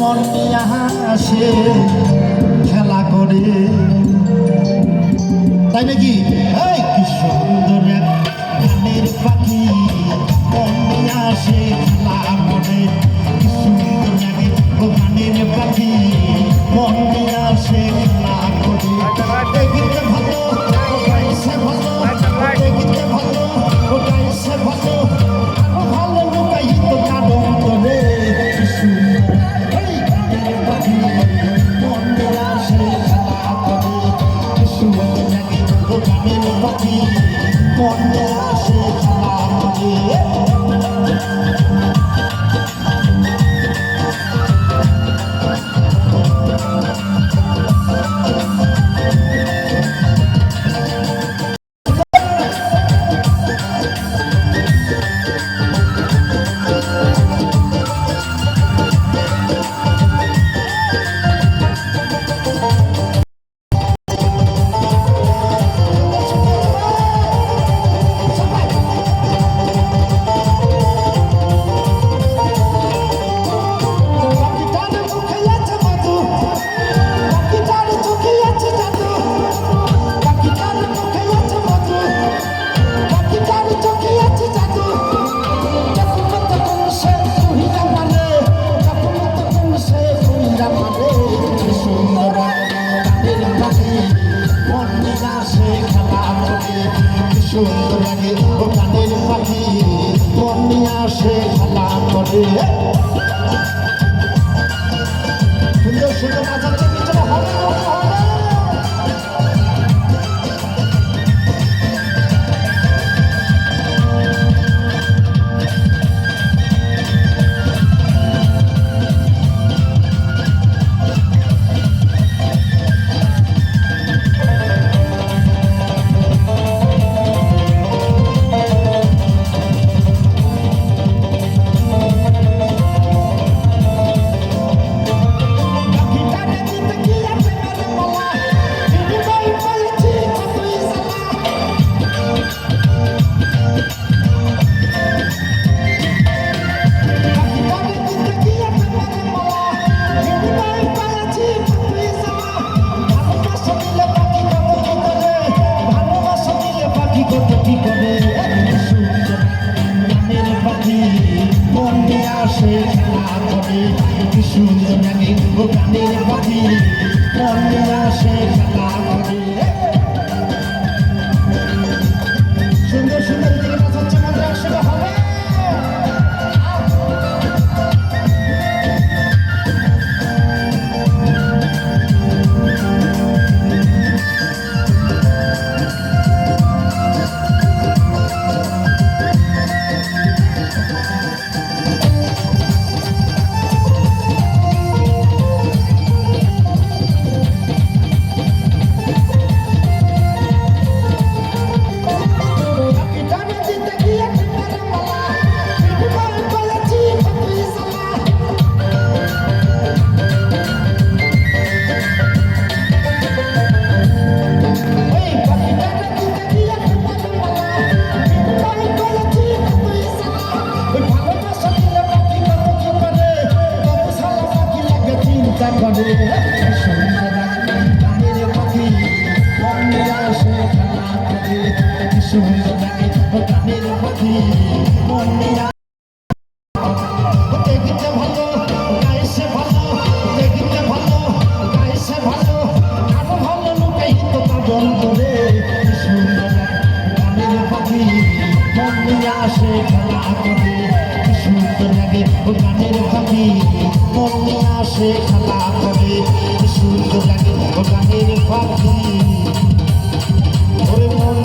মন নিয়ে আসে খেলা করে, তাই নাকি? এই কি সুন্দর এক গানের পাখি মন নিয়ে আসে খেলা করে, কি সুন্দর লাগে ও গানের পাখি মন নিয়ে আসে খেলা করে। দেখিতে ভালো ও গাইছে ভালো, দেখিতে ভালো ও গাইছে ভালো, আরো ভালো লুকাইত কারণ করে। কি সুন্দর এই গানের পাখি মন নিয়ে আসে খেলা করে, কি সুন্দর লাগে ও গানের পাখি মন নিয়ে আসে খেলা করে। সুন্দর লাগে ও গানের পাখি মন নিয়ে আসে খেলা করে। সুন্দর সুন্দর বাজাচ্ছে পিছনে হবে সুন্দর লাগে ও গানের পাখি মন নিয়ে আসে খেলা করে। সুন্দর সুন্দর দিকে বাঁচাচ্ছে মধ্যে একসাথে হবে। দেখিতে ভালো গাইছে ভালো, দেখিতে ভালো গাইছে ভালো, আরো ভালো লুকাইত কাজল করে। সুন্দর গানের পাখি মন নিয়ে আসে খেলা করে, সুন্দর লাগে ও গানের পাখি মন নিয়ে আসে খেলা করে, সুন্দর লাগে ও গানের পাখি ওরে মন